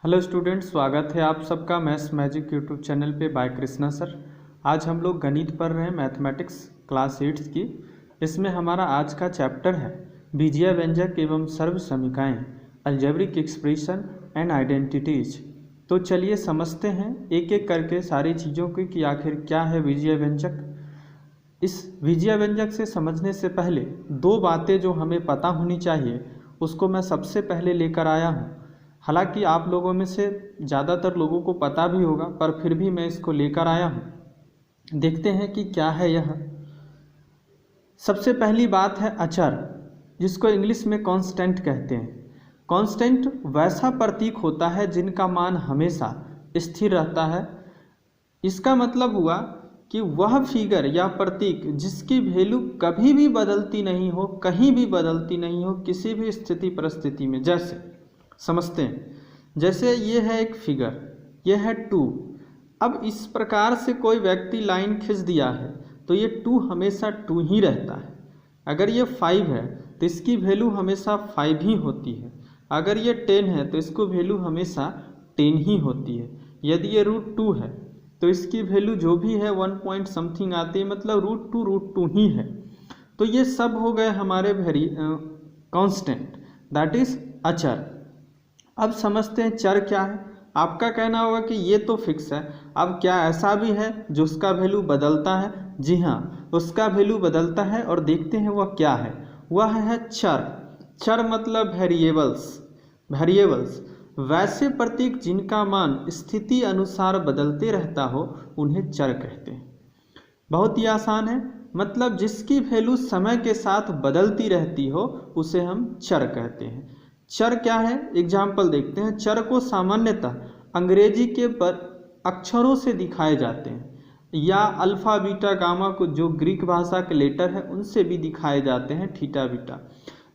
Hello student, स्वागत है आप सबका मैथ्स मैजिक यूट्यूब चैनल पे बाय कृष्णा सर। आज हम लोग गणित पढ़ रहे हैं, मैथमेटिक्स क्लास 8 की। इसमें हमारा आज का चैप्टर है बीजीय व्यंजक एवं सर्व समीकाएँ, अलजेब्रिक एक्सप्रेशन एंड आइडेंटिटीज। तो चलिए समझते हैं एक एक करके सारी चीज़ों की कि आखिर क्या है बीजीय व्यंजक। इस बीजीय व्यंजक से समझने से पहले दो बातें जो हमें पता होनी चाहिए उसको मैं सबसे पहले लेकर आया हूँ। हालांकि आप लोगों में से ज़्यादातर लोगों को पता भी होगा, पर फिर भी मैं इसको लेकर आया हूँ। देखते हैं कि क्या है यह। सबसे पहली बात है अचर, जिसको इंग्लिश में कांस्टेंट कहते हैं। कांस्टेंट वैसा प्रतीक होता है जिनका मान हमेशा स्थिर रहता है। इसका मतलब हुआ कि वह फिगर या प्रतीक जिसकी वैल्यू कभी भी बदलती नहीं हो, कहीं भी बदलती नहीं हो, किसी भी स्थिति परिस्थिति में। जैसे समझते हैं, जैसे ये है एक फिगर, ये है 2। अब इस प्रकार से कोई व्यक्ति लाइन खींच दिया है तो ये 2 हमेशा 2 ही रहता है। अगर ये 5 है तो इसकी वैल्यू हमेशा 5 ही होती है। अगर ये 10 है तो इसको वैल्यू हमेशा 10 ही होती है। यदि ये √2 है तो इसकी वैल्यू जो भी है 1 पॉइंट समथिंग आती है, मतलब √2 ही है। तो ये सब हो गए हमारे कांस्टेंट, दैट इज अचर। अब समझते हैं चर क्या है। आपका कहना होगा कि ये तो फिक्स है, अब क्या ऐसा भी है जो उसका वैल्यू बदलता है? जी हाँ, उसका वैल्यू बदलता है और देखते हैं वह क्या है। वह है चर। चर मतलब वेरिएबल्स वैसे प्रतीक जिनका मान स्थिति अनुसार बदलते रहता हो उन्हें चर कहते हैं। बहुत ही आसान है, मतलब जिसकी वैल्यू समय के साथ बदलती रहती हो उसे हम चर कहते हैं। चर क्या है, एग्जाम्पल देखते हैं। चर को सामान्यतः अंग्रेजी के अक्षरों से दिखाए जाते हैं, या अल्फा बीटा गामा को जो ग्रीक भाषा के लेटर है उनसे भी दिखाए जाते हैं, थीटा बीटा।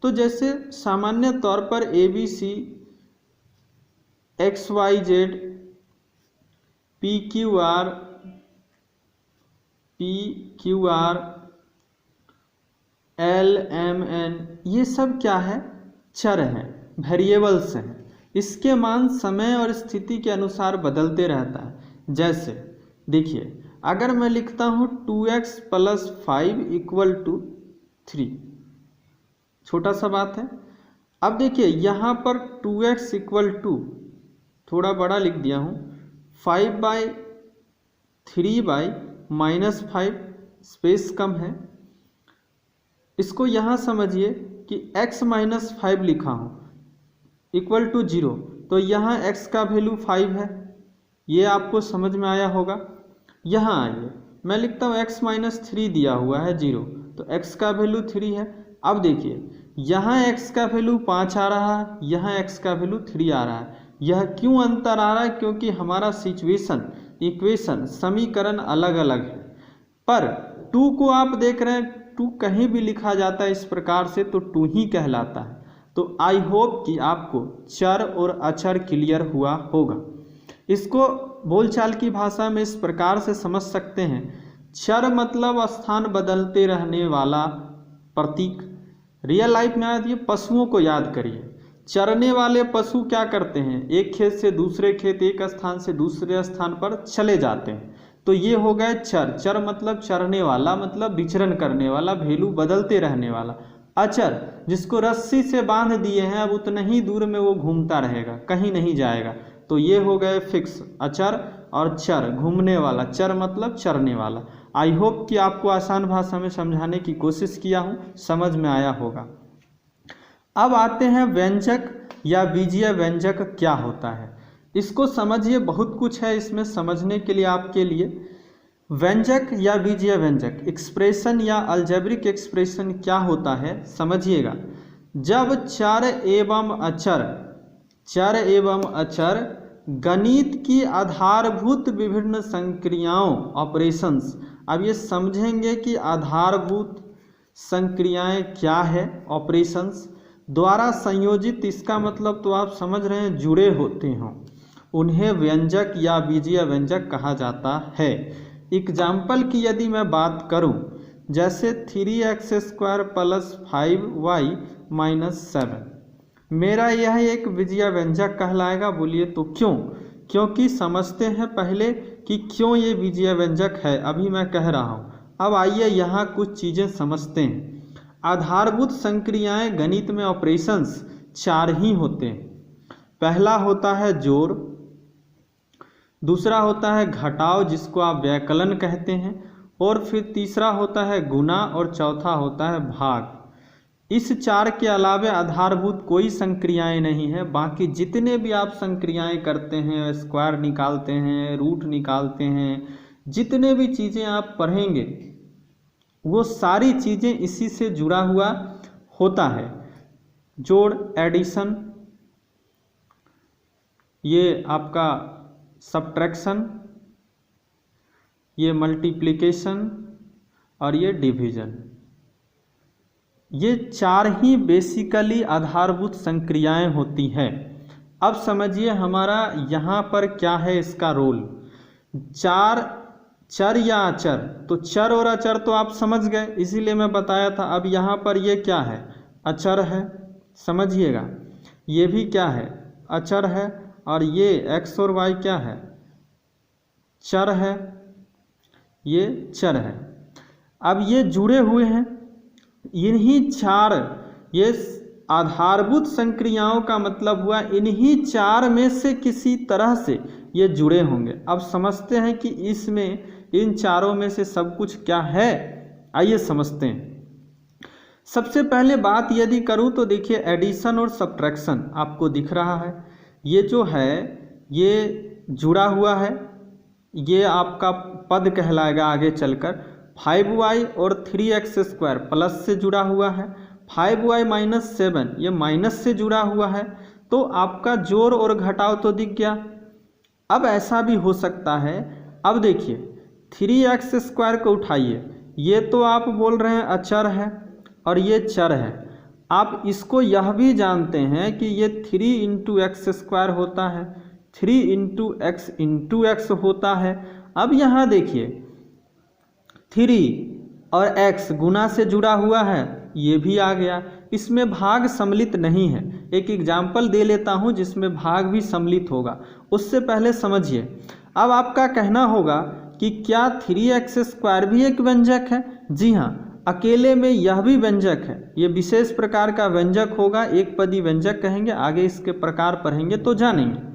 तो जैसे सामान्य तौर पर ABC XYZ PQR LMN, ये सब क्या है? चर हैं, वेरिएबल्स हैं। इसके मान समय और स्थिति के अनुसार बदलते रहता है। जैसे देखिए, अगर मैं लिखता हूँ 2x + 5 = 3, छोटा सा बात है। अब देखिए यहाँ पर 2x = थोड़ा बड़ा लिख दिया हूँ, 5/3/-5, स्पेस कम है। इसको यहाँ समझिए कि x - 5 लिखा हूँ = 0, तो यहाँ x का वैल्यू 5 है। ये आपको समझ में आया होगा। यहाँ आइए, मैं लिखता हूँ x - 3 दिया हुआ है 0, तो x का वैल्यू 3 है। अब देखिए यहाँ x का वैल्यू 5 आ रहा है, यहाँ x का वैल्यू 3 आ रहा है। यह क्यों अंतर आ रहा है? क्योंकि हमारा इक्वेशन समीकरण अलग अलग है। पर 2 को आप देख रहे हैं, 2 कहीं भी लिखा जाता है इस प्रकार से तो 2 ही कहलाता है। तो आई होप कि आपको चर और अचर क्लियर हुआ होगा। इसको बोलचाल की भाषा में इस प्रकार से समझ सकते हैं। चर मतलब स्थान बदलते रहने वाला प्रतीक। रियल लाइफ में आती है, पशुओं को याद करिए। चरने वाले पशु क्या करते हैं? एक खेत से दूसरे खेत, एक स्थान से दूसरे स्थान पर चले जाते हैं। तो ये हो गए चर। चर मतलब चरने वाला, मतलब विचरण करने वाला, वैल्यू बदलते रहने वाला। अचर जिसको रस्सी से बांध दिए हैं, अब उतना ही दूर में वो घूमता रहेगा, कहीं नहीं जाएगा। तो ये हो गए फिक्स अचर। और चर घूमने वाला, चर मतलब चरने वाला। आई होप कि आपको आसान भाषा में समझाने की कोशिश किया हूँ, समझ में आया होगा। अब आते हैं व्यंजक या बीजीय व्यंजक क्या होता है। इसको समझिए, बहुत कुछ है इसमें समझने के लिए आपके लिए। व्यंजक या बीजीय व्यंजक, एक्सप्रेशन या अलजेब्रिक एक्सप्रेशन क्या होता है समझिएगा। जब चर एवं अचर गणित की आधारभूत विभिन्न संक्रियाओं ऑपरेशंस। अब ये समझेंगे कि आधारभूत संक्रियाएं क्या है, ऑपरेशंस द्वारा संयोजित, इसका मतलब तो आप समझ रहे हैं जुड़े होते हों, उन्हें व्यंजक या बीजीय व्यंजक कहा जाता है। एग्जाम्पल की यदि मैं बात करूं, जैसे 3x² + 5y - 7, मेरा यह एक विजया व्यंजक कहलाएगा। बोलिए तो क्यों? क्योंकि समझते हैं पहले कि क्यों ये विजया व्यंजक है, अभी मैं कह रहा हूँ। अब आइए यहाँ कुछ चीज़ें समझते हैं। आधारभूत संक्रियाएं गणित में ऑपरेशंस 4 ही होते हैं। पहला होता है जोड़, दूसरा होता है घटाव जिसको आप व्यकलन कहते हैं, और फिर तीसरा होता है गुणा और चौथा होता है भाग। इस 4 के अलावा आधारभूत कोई संक्रियाएं नहीं है। बाकी जितने भी आप संक्रियाएं करते हैं, स्क्वायर निकालते हैं, रूट निकालते हैं, जितने भी चीज़ें आप पढ़ेंगे वो सारी चीज़ें इसी से जुड़ा हुआ होता है। जोड़, एडिशन, ये आपका सब्ट्रैक्शन, ये मल्टीप्लिकेशन और ये डिवीज़न, ये 4 ही बेसिकली आधारभूत संक्रियाएं होती हैं। अब समझिए हमारा यहाँ पर क्या है इसका रोल। 4 चर या अचर, तो चर और अचर तो आप समझ गए, इसीलिए मैं बताया था। अब यहाँ पर ये क्या है? अचर है, समझिएगा। ये भी क्या है? अचर है। और ये x और y क्या है? चर है, ये चर है। अब ये जुड़े हुए हैं, इन्हीं 4, ये आधारभूत संक्रियाओं का मतलब हुआ इन्हीं 4 में से किसी तरह से ये जुड़े होंगे। अब समझते हैं कि इसमें इन चारों में से सब कुछ क्या है, आइए समझते हैं। सबसे पहले बात यदि करूं तो देखिए एडिशन और सब्ट्रैक्शन आपको दिख रहा है। ये जो है ये जुड़ा हुआ है, ये आपका पद कहलाएगा आगे चलकर। 5y और 3x² प्लस से जुड़ा हुआ है, 5y - 7 ये माइनस से जुड़ा हुआ है। तो आपका जोड़ और घटाव तो दिख गया। अब ऐसा भी हो सकता है, अब देखिए 3x² को उठाइए, ये तो आप बोल रहे हैं अचर है और ये चर है। आप इसको यह भी जानते हैं कि ये 3 × x² होता है, 3 × x होता है। अब यहाँ देखिए 3 और x गुना से जुड़ा हुआ है, ये भी आ गया। इसमें भाग सम्मिलित नहीं है। एक एग्जाम्पल दे लेता हूँ जिसमें भाग भी सम्मिलित होगा, उससे पहले समझिए। अब आपका कहना होगा कि क्या 3x² भी एक व्यंजक है? जी हाँ, अकेले में यह भी व्यंजक है। ये विशेष प्रकार का व्यंजक होगा, एक पदी व्यंजक कहेंगे। आगे इसके प्रकार पढ़ेंगे तो जानेंगे।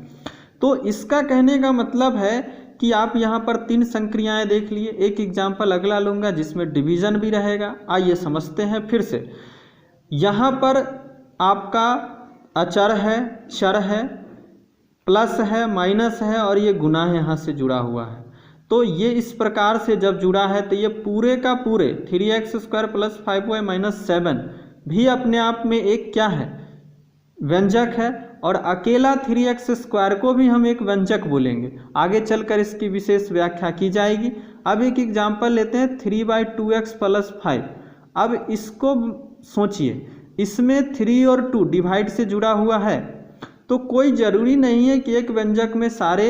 तो इसका कहने का मतलब है कि आप यहाँ पर 3 संक्रियाएं देख लिए। एक एग्जाम्पल अगला लूँगा जिसमें डिवीज़न भी रहेगा। आइए समझते हैं फिर से। यहाँ पर आपका अचर है, चर है, प्लस है, माइनस है और ये गुना है, यहाँ से जुड़ा हुआ है। तो ये इस प्रकार से जब जुड़ा है तो ये पूरे का पूरे 3x² + 5y - 7 भी अपने आप में एक क्या है? व्यंजक है। और अकेला 3x² को भी हम एक व्यंजक बोलेंगे। आगे चलकर इसकी विशेष व्याख्या की जाएगी। अब एक एग्जाम्पल लेते हैं 3/2x + 5। अब इसको सोचिए, इसमें 3 और 2 डिवाइड से जुड़ा हुआ है, तो कोई ज़रूरी नहीं है कि एक व्यंजक में सारे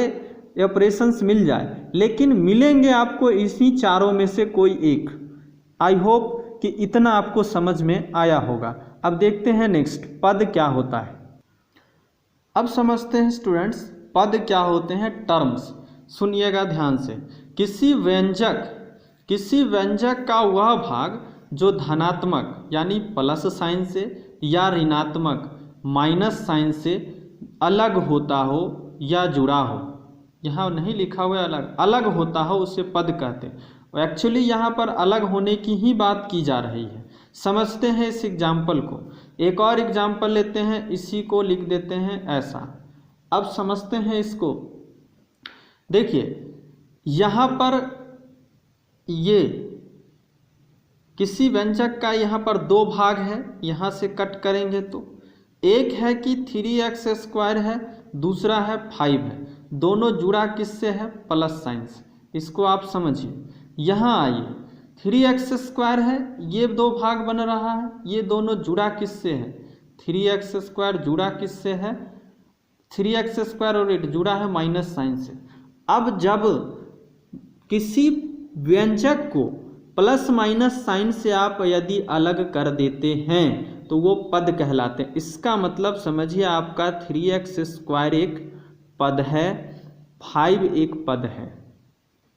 ऑपरेशंस मिल जाए, लेकिन मिलेंगे आपको इसी चारों में से कोई एक। आई होप कि इतना आपको समझ में आया होगा। अब देखते हैं नेक्स्ट, पद क्या होता है। अब समझते हैं स्टूडेंट्स, पद क्या होते हैं, टर्म्स। सुनिएगा ध्यान से। किसी व्यंजक का वह भाग जो धनात्मक यानी प्लस साइन से या ऋणात्मक माइनस साइन से अलग होता हो या जुड़ा हो, यहाँ नहीं लिखा हुआ है अलग होता हो, उसे पद कहते हैं। एक्चुअली यहाँ पर अलग होने की ही बात की जा रही है। समझते हैं इस एग्जाम्पल को। एक और एग्जाम्पल लेते हैं, इसी को लिख देते हैं ऐसा। अब समझते हैं इसको। देखिए यहाँ पर ये किसी व्यंजक का यहाँ पर 2 भाग है, यहाँ से कट करेंगे तो एक है कि 3x² है, दूसरा है 5 है। दोनों जुड़ा किससे है? प्लस साइन से। इसको आप समझिए। यहाँ आइए, 3x² है, ये 2 भाग बन रहा है, ये दोनों जुड़ा किससे है? 3x² जुड़ा किससे है? 3x² और 8 जुड़ा है माइनस साइन से। अब जब किसी व्यंजक को प्लस माइनस साइन से आप यदि अलग कर देते हैं तो वो पद कहलाते हैं। इसका मतलब समझिए आपका 3x² एक पद है, 5 एक पद है।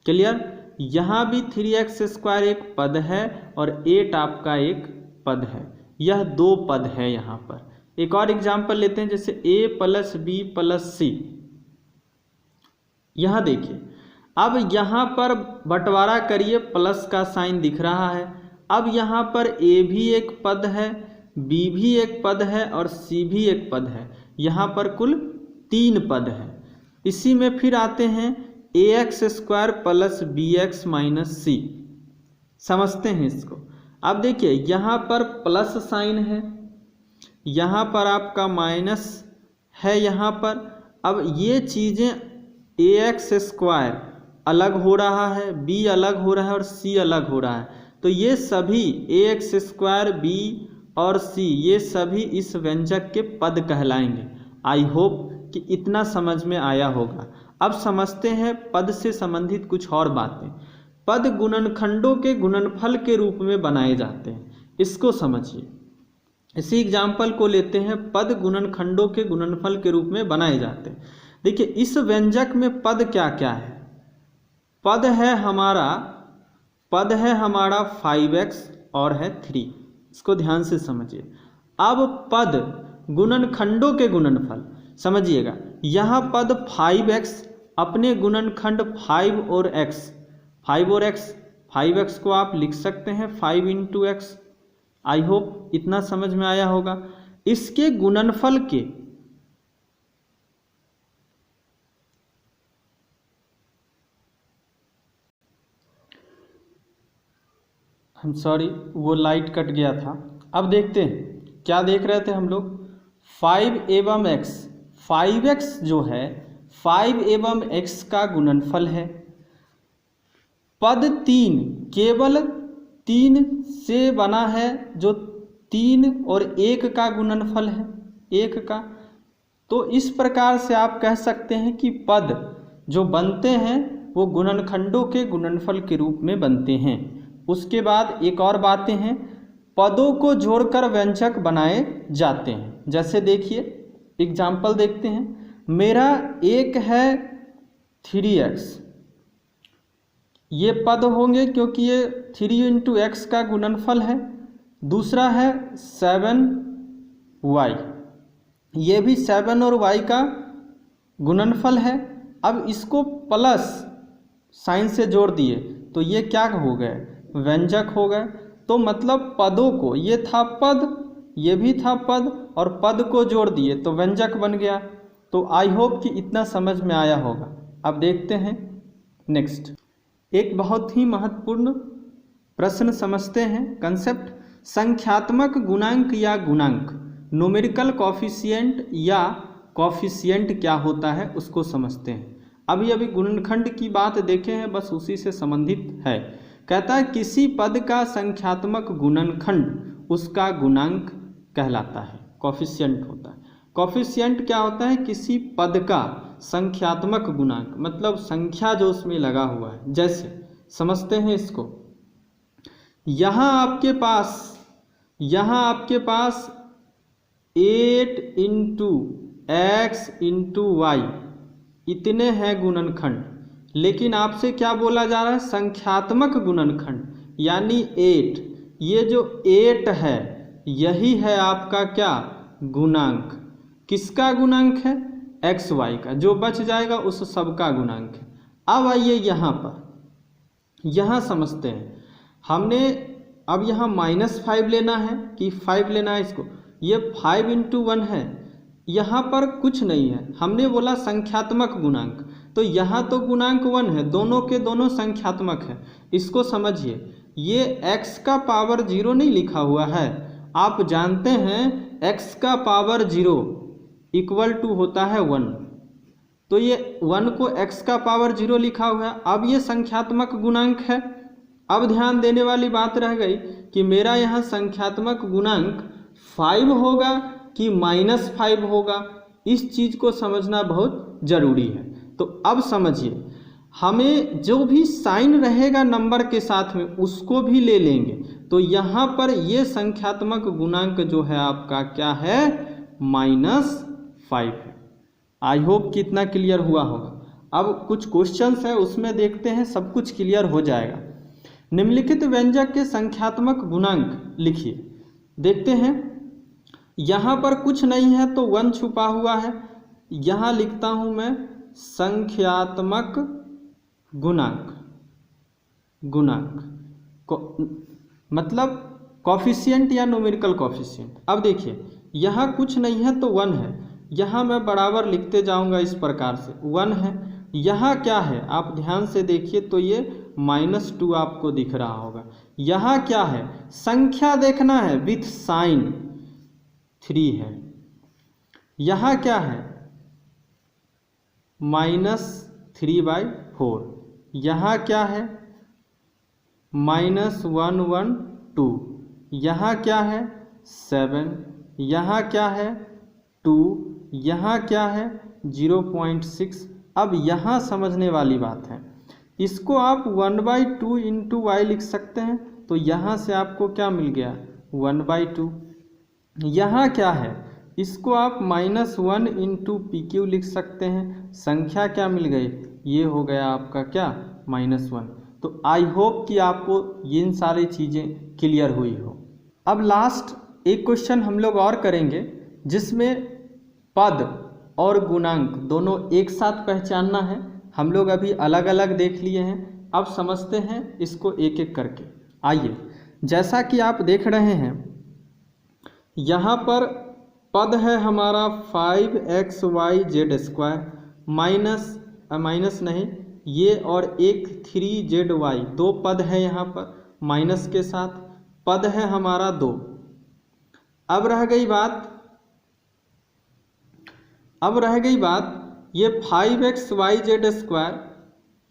क्लियर? यहाँ भी 3x² एक पद है और 8 आपका एक पद है। यह 2 पद है यहाँ पर। एक और एग्जाम्पल लेते हैं, जैसे a + b + c। यहाँ देखिए, अब यहाँ पर बंटवारा करिए, प्लस का साइन दिख रहा है। अब यहाँ पर a भी एक पद है, b भी एक पद है और c भी एक पद है। यहाँ पर कुल 3 पद है। इसी में फिर आते हैं ax² + bx - c। समझते हैं इसको। अब देखिए, यहाँ पर प्लस साइन है, यहाँ पर आपका माइनस है। यहाँ पर अब ये चीज़ें ax² अलग हो रहा है, b अलग हो रहा है और c अलग हो रहा है, तो ये सभी ax², b और c ये सभी इस व्यंजक के पद कहलाएंगे। आई होप कि इतना समझ में आया होगा। अब समझते हैं पद से संबंधित कुछ और बातें। पद गुणनखंडों के गुणनफल के रूप में बनाए जाते हैं, इसको समझिए। इसी एग्जाम्पल को लेते हैं, पद गुणनखंडों के गुणनफल के रूप में बनाए जाते हैं। देखिए, इस व्यंजक में पद क्या क्या है? पद है हमारा 5x और है 3। इसको ध्यान से समझिए। अब पद गुणनखंडों के गुणनफल समझिएगा। यहाँ पद 5x अपने गुणनखंड 5 और x, 5x को आप लिख सकते हैं 5 × x। आई होप इतना समझ में आया होगा। इसके गुणनफल के वो लाइट कट गया था। अब देखते हैं क्या देख रहे थे हम लोग। 5 एवं x, 5x जो है 5 एवं x का गुणनफल है। पद 3 केवल 3 से बना है, जो 3 और 1 का गुणनफल है, 1 का। तो इस प्रकार से आप कह सकते हैं कि पद जो बनते हैं वो गुणनखंडों के गुणनफल के रूप में बनते हैं। उसके बाद एक और बातें हैं, पदों को जोड़कर व्यंजक बनाए जाते हैं। जैसे देखिए, एग्जाम्पल देखते हैं। मेरा एक है 3x, ये पद होंगे क्योंकि ये 3 × x का गुणनफल है। दूसरा है 7y, ये भी 7 और y का गुणनफल है। अब इसको प्लस साइन से जोड़ दिए तो ये क्या हो गए? व्यंजक हो गए। तो मतलब पदों को, ये था पद, ये भी था पद, और पद को जोड़ दिए तो व्यंजक बन गया। तो आई होप कि इतना समझ में आया होगा। अब देखते हैं नेक्स्ट, एक बहुत ही महत्वपूर्ण प्रश्न समझते हैं। कंसेप्ट, संख्यात्मक गुणांक या गुणांक, न्यूमेरिकल कॉफिशिएंट या कॉफिशिएंट क्या होता है उसको समझते हैं। अभी गुणनखंड की बात देखे हैं, बस उसी से संबंधित है। कहता है किसी पद का संख्यात्मक गुणनखंड उसका गुणांक कहलाता है, कॉफिशिएंट होता है। कॉफिशिएंट क्या होता है? किसी पद का संख्यात्मक गुणांक, मतलब संख्या जो उसमें लगा हुआ है। जैसे समझते हैं इसको, यहाँ आपके पास 8 × x × y इतने हैं गुणनखंड, लेकिन आपसे क्या बोला जा रहा है? संख्यात्मक गुणनखंड, यानी 8। ये जो 8 है यही है आपका क्या? गुणांक। किसका गुणांक है? एक्स वाई का। जो बच जाएगा उस सब का गुणांक है। अब आइए यहाँ पर, यहाँ समझते हैं। हमने अब यहाँ -5 लेना है कि 5 लेना है इसको। ये 5 × 1 है, यहाँ पर कुछ नहीं है। हमने बोला संख्यात्मक गुणांक, तो यहाँ तो गुणांक 1 है, दोनों के दोनों संख्यात्मक है। इसको समझिए, ये x का पावर 0 नहीं लिखा हुआ है। आप जानते हैं x का पावर 0 = होता है 1, तो ये 1 को x का पावर 0 लिखा हुआ है। अब ये संख्यात्मक गुणांक है। अब ध्यान देने वाली बात रह गई कि मेरा यहाँ संख्यात्मक गुणांक 5 होगा कि -5 होगा। इस चीज़ को समझना बहुत जरूरी है। तो अब समझिए, हमें जो भी साइन रहेगा नंबर के साथ में उसको भी ले लेंगे। तो यहाँ पर ये संख्यात्मक गुणांक जो है आपका क्या है, -5 है। आई होप कि इतना क्लियर हुआ होगा। अब कुछ क्वेश्चंस है उसमें देखते हैं, सब कुछ क्लियर हो जाएगा। निम्नलिखित व्यंजक के संख्यात्मक गुणांक लिखिए। देखते हैं, यहाँ पर कुछ नहीं है तो 1 छुपा हुआ है। यहाँ लिखता हूँ मैं संख्यात्मक गुणांक, मतलब कॉफिशिएंट या न्यूमेरिकल कॉफिशिएंट। अब देखिए यहाँ कुछ नहीं है तो 1 है, यहाँ मैं बराबर लिखते जाऊँगा इस प्रकार से, 1 है। यहाँ क्या है आप ध्यान से देखिए तो ये -2 आपको दिख रहा होगा। यहाँ क्या है, संख्या देखना है विथ साइन, 3 है। यहाँ क्या है, -3/4। यहाँ क्या है, -112। यहाँ क्या है, 7। यहाँ क्या है, 2। यहाँ क्या है, 0.6। अब यहाँ समझने वाली बात है, इसको आप 1/2 इंटू y लिख सकते हैं। तो यहाँ से आपको क्या मिल गया, 1/2। यहाँ क्या है, इसको आप -1 इंटू PQ लिख सकते हैं। संख्या क्या मिल गई, ये हो गया आपका क्या, -1। तो आई होप कि आपको इन सारी चीज़ें क्लियर हुई हो। अब लास्ट एक क्वेश्चन हम लोग और करेंगे जिसमें पद और गुणांक दोनों एक साथ पहचानना है। हम लोग अभी अलग अलग देख लिए हैं, अब समझते हैं इसको एक एक करके। आइए, जैसा कि आप देख रहे हैं यहाँ पर पद है हमारा 5xyz² माइनस नहीं, ये और एक 3zy, 2 पद है यहाँ पर माइनस के साथ, पद है हमारा 2। अब रह गई बात ये 5xyz²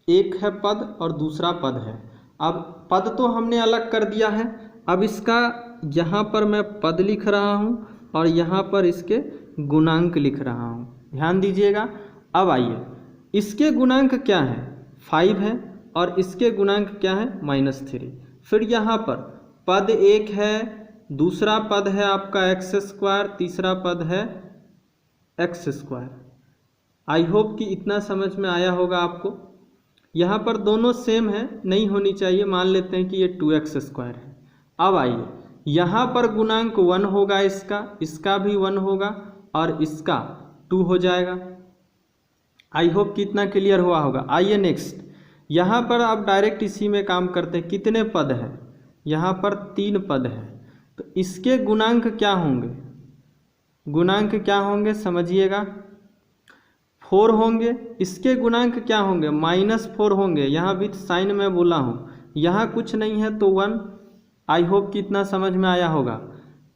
एक है पद और दूसरा पद है। अब पद तो हमने अलग कर दिया है, अब इसका यहाँ पर मैं पद लिख रहा हूँ और यहाँ पर इसके गुणांक लिख रहा हूँ, ध्यान दीजिएगा। अब आइए, इसके गुणांक क्या है, 5 है और इसके गुणांक क्या है, -3। फिर यहाँ पर पद एक है, दूसरा पद है आपका x², तीसरा पद है x²। आई होप कि इतना समझ में आया होगा आपको। यहाँ पर दोनों सेम है, नहीं होनी चाहिए, मान लेते हैं कि ये 2x² है। अब आइए, यहाँ पर गुणांक 1 होगा, इसका भी 1 होगा और इसका 2 हो जाएगा। आई होप कि इतना क्लियर हुआ होगा। आइए नेक्स्ट, यहाँ पर आप डायरेक्ट इसी में काम करते हैं। कितने पद हैं, यहाँ पर 3 पद हैं, तो इसके गुणांक क्या होंगे, समझिएगा, 4 होंगे। इसके गुणांक क्या होंगे, -4 होंगे। यहाँ विथ साइन में बोला हूँ, यहाँ कुछ नहीं है तो 1। आई होप कि इतना समझ में आया होगा।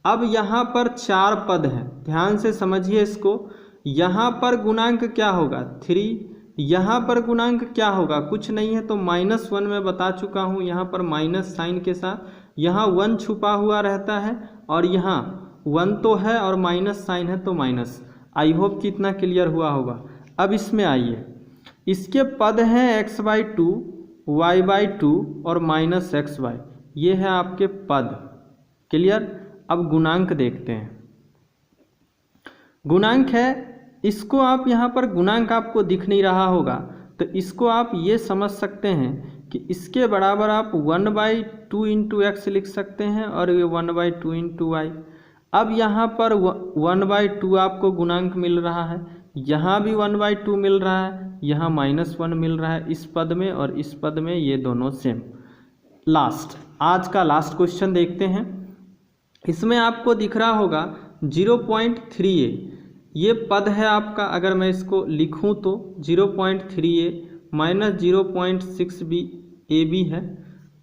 अब यहाँ पर 4 पद हैं, ध्यान से समझिए इसको। यहाँ पर गुणांक क्या होगा, 3। यहाँ पर गुणांक क्या होगा, कुछ नहीं है तो -1 में बता चुका हूँ, यहाँ पर माइनस साइन के साथ। यहाँ 1 छुपा हुआ रहता है और यहाँ 1 तो है और माइनस साइन है तो माइनस। आई होप कि इतना क्लियर हुआ होगा। अब इसमें आइए, इसके पद हैं x/2, y/2 और -xy, ये है आपके पद। क्लियर। अब गुणांक देखते हैं। गुणांक है, इसको आप यहाँ पर गुणांक आपको दिख नहीं रहा होगा तो इसको आप ये समझ सकते हैं कि इसके बराबर आप 1/2 इंटू x लिख सकते हैं और ये 1/2 इंटू y। अब यहाँ पर 1/2 आपको गुणांक मिल रहा है, यहाँ भी 1/2 मिल रहा है, यहाँ -1 मिल रहा है इस पद में और इस पद में, ये दोनों सेम। लास्ट, आज का लास्ट क्वेश्चन देखते हैं। इसमें आपको दिख रहा होगा 0.3a, ये पद है आपका। अगर मैं इसको लिखूं तो 0.3a -0.6b a भी है,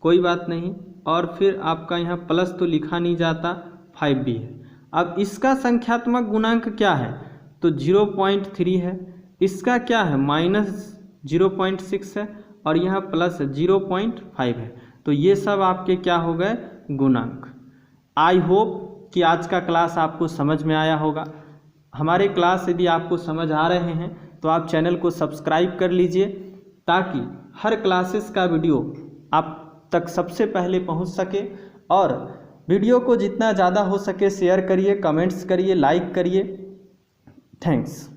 कोई बात नहीं। और फिर आपका यहाँ प्लस तो लिखा नहीं जाता, 5 भी है। अब इसका संख्यात्मक गुणांक क्या है, तो 0.3 है। इसका क्या है, -0.6 है और यहाँ प्लस 0.5 है। तो ये सब आपके क्या हो गए, गुणांक। आई होप कि आज का क्लास आपको समझ में आया होगा। हमारे क्लास यदि आपको समझ आ रहे हैं तो आप चैनल को सब्सक्राइब कर लीजिए ताकि हर क्लासेस का वीडियो आप तक सबसे पहले पहुंच सके। और वीडियो को जितना ज़्यादा हो सके शेयर करिए, कमेंट्स करिए, लाइक करिए। थैंक्स।